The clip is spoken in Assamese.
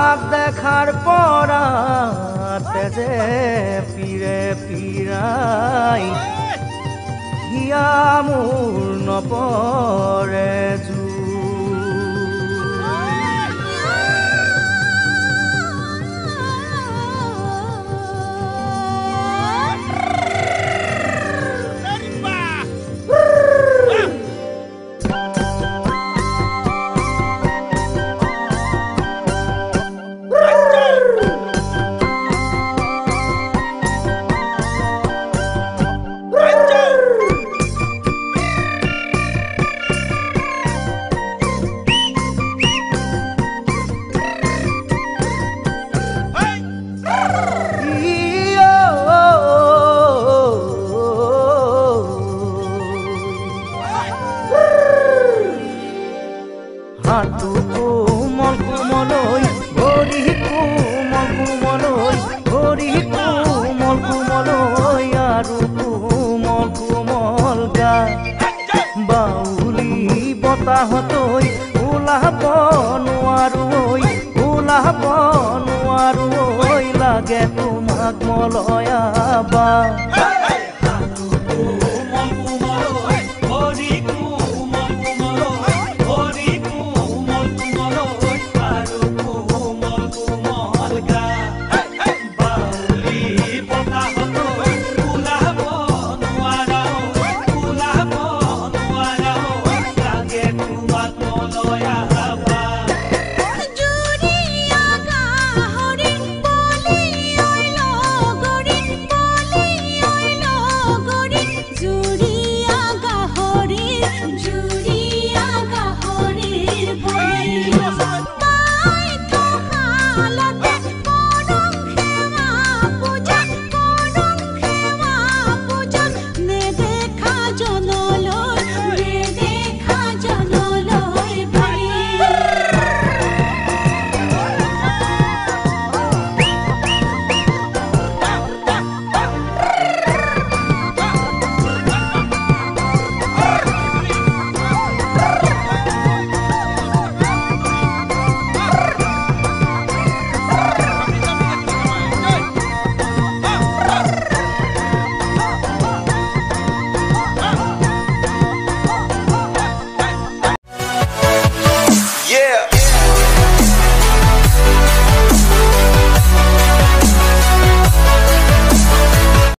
তোমাক দেখাৰ পৰা তেজে পিৰে পিৰাই হিয়া মোৰ নপৰে জু হাতু কোমল কোমলৈ ভৰি কোমল কোমলৈ ভৰি কোমল কোমলৈ আৰু কোমল কোমল গা বাউলি বতাহতৈ ওলাব নোৱাৰো ঐ লাগে তোমাক মলয়াবা